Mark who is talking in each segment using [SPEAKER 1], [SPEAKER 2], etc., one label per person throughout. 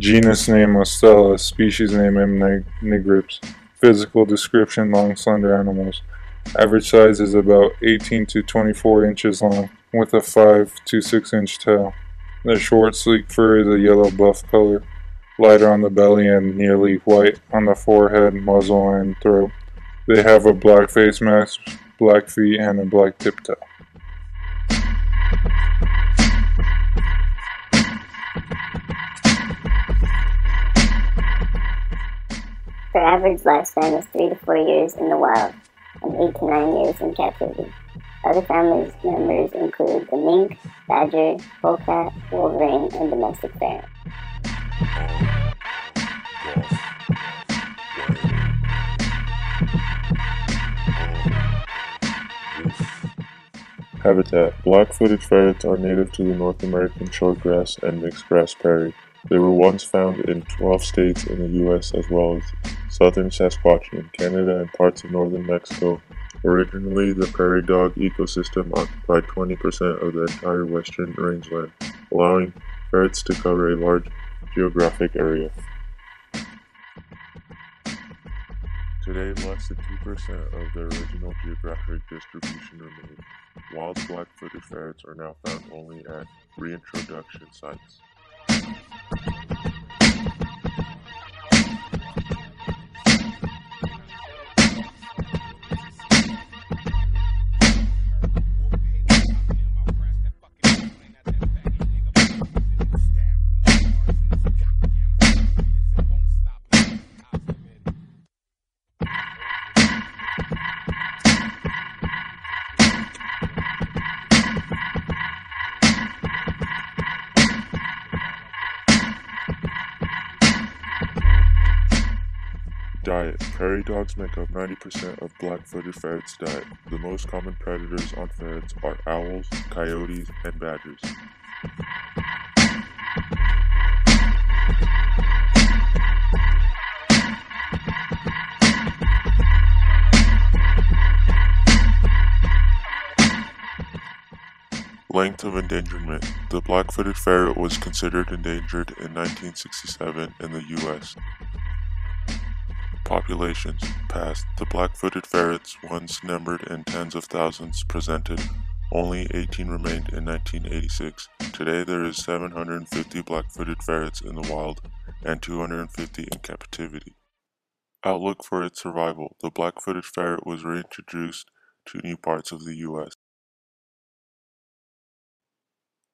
[SPEAKER 1] Genus name Mustela, species name M. nigrips. Physical description: long, slender animals. Average size is about 18 to 24 inches long, with a 5 to 6 inch tail. The short, sleek fur is a yellow buff color, lighter on the belly and nearly white on the forehead, muzzle, and throat. They have a black face mask, black feet, and a black tip tail.
[SPEAKER 2] Their average lifespan is 3 to 4 years in the wild and 8 to 9 years in captivity. Other family members include the mink, badger, polecat, wolverine, and domestic ferret.
[SPEAKER 3] Habitat: black-footed ferrets are native to the North American shortgrass and mixed-grass prairie. They were once found in 12 states in the U.S. as well as southern Saskatchewan, Canada, and parts of northern Mexico. Originally, the prairie dog ecosystem occupied 20% of the entire western rangeland, allowing ferrets to cover a large geographic area. Today, less than 2% of their original geographic distribution remain. Wild black-footed ferrets are now found only at reintroduction sites. Diet: prairie dogs make up 90% of black-footed ferrets' diet. The most common predators on ferrets are owls, coyotes, and badgers. Length of endangerment: the black-footed ferret was considered endangered in 1967 in the U.S. Populations: past. The black-footed ferrets, once numbered in tens of thousands, presented. Only 18 remained in 1986. Today there is 750 black-footed ferrets in the wild and 250 in captivity. Outlook for its survival: the black-footed ferret was reintroduced to new parts of the U.S.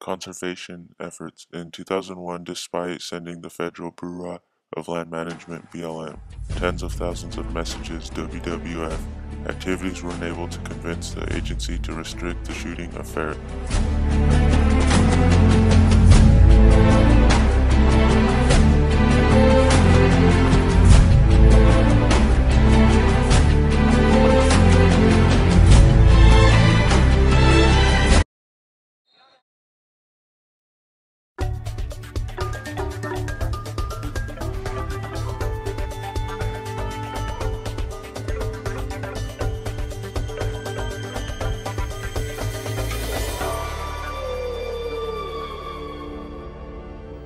[SPEAKER 3] Conservation efforts: in 2001, despite sending the Federal Bureau of Land Management (BLM) tens of thousands of messages WWF, activities were unable to convince the agency to restrict the shooting of ferret.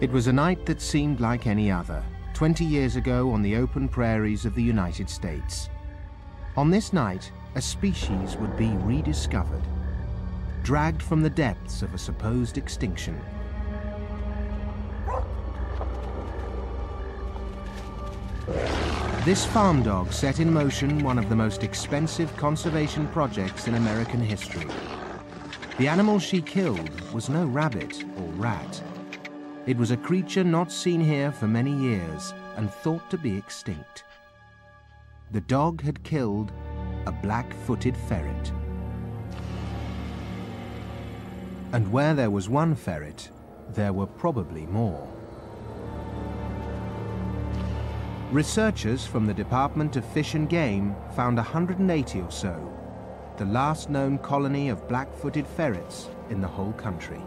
[SPEAKER 4] It was a night that seemed like any other, 20 years ago on the open prairies of the United States. On this night, a species would be rediscovered, dragged from the depths of a supposed extinction. This farm dog set in motion one of the most expensive conservation projects in American history. The animal she killed was no rabbit or rat. It was a creature not seen here for many years and thought to be extinct. The dog had killed a black-footed ferret. And where there was one ferret, there were probably more. Researchers from the Department of Fish and Game found 180 or so, the last known colony of black-footed ferrets in the whole country.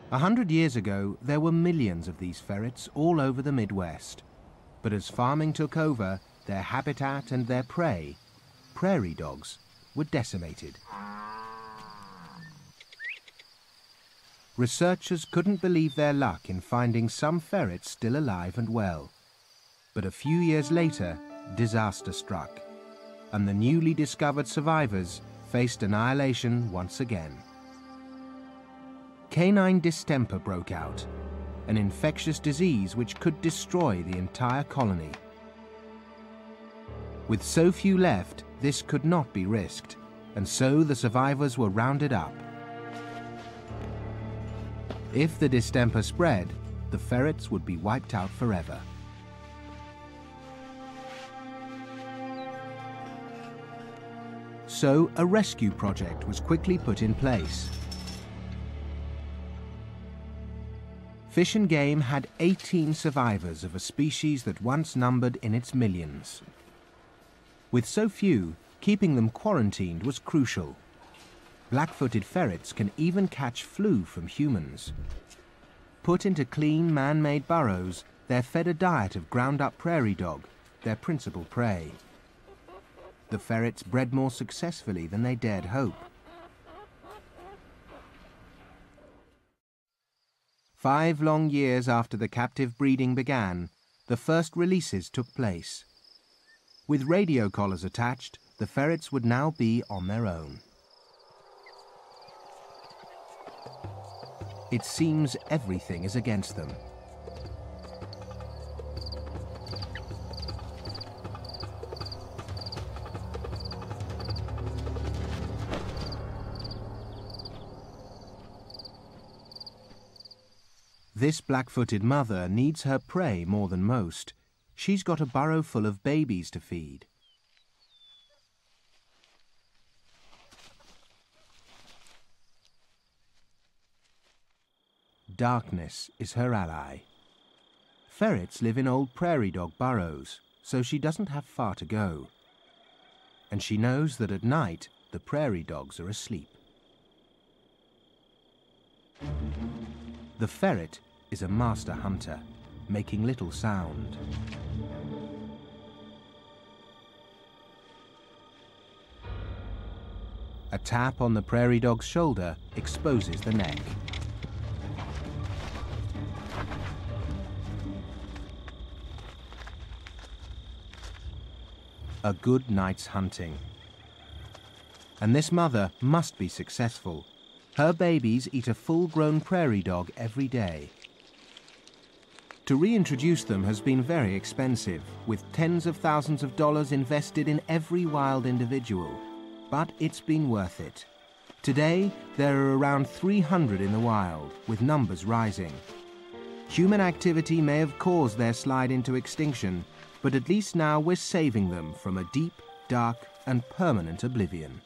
[SPEAKER 4] 100 years ago, there were millions of these ferrets all over the Midwest. But as farming took over, their habitat and their prey, prairie dogs, were decimated. researchers couldn't believe their luck in finding some ferrets still alive and well. But a few years later, disaster struck, and the newly discovered survivors faced annihilation once again. Canine distemper broke out, an infectious disease which could destroy the entire colony. With so few left, this could not be risked, and so the survivors were rounded up. If the distemper spread, the ferrets would be wiped out forever. So a rescue project was quickly put in place. Fish and Game had 18 survivors of a species that once numbered in its millions. With so few, keeping them quarantined was crucial. Black-footed ferrets can even catch flu from humans. Put into clean, man-made burrows, they're fed a diet of ground-up prairie dog, their principal prey. The ferrets bred more successfully than they dared hope. 5 long years after the captive breeding began, the first releases took place. With radio collars attached, the ferrets would now be on their own. It seems everything is against them. This black-footed mother needs her prey more than most. She's got a burrow full of babies to feed. Darkness is her ally. Ferrets live in old prairie dog burrows, so she doesn't have far to go. And she knows that at night, the prairie dogs are asleep. The ferret is a master hunter, making little sound. A tap on the prairie dog's shoulder exposes the neck. A good night's hunting. And this mother must be successful. Her babies eat a full-grown prairie dog every day. To reintroduce them has been very expensive, with tens of thousands of dollars invested in every wild individual. But it's been worth it. Today, there are around 300 in the wild, with numbers rising. Human activity may have caused their slide into extinction, but at least now we're saving them from a deep, dark, and permanent oblivion.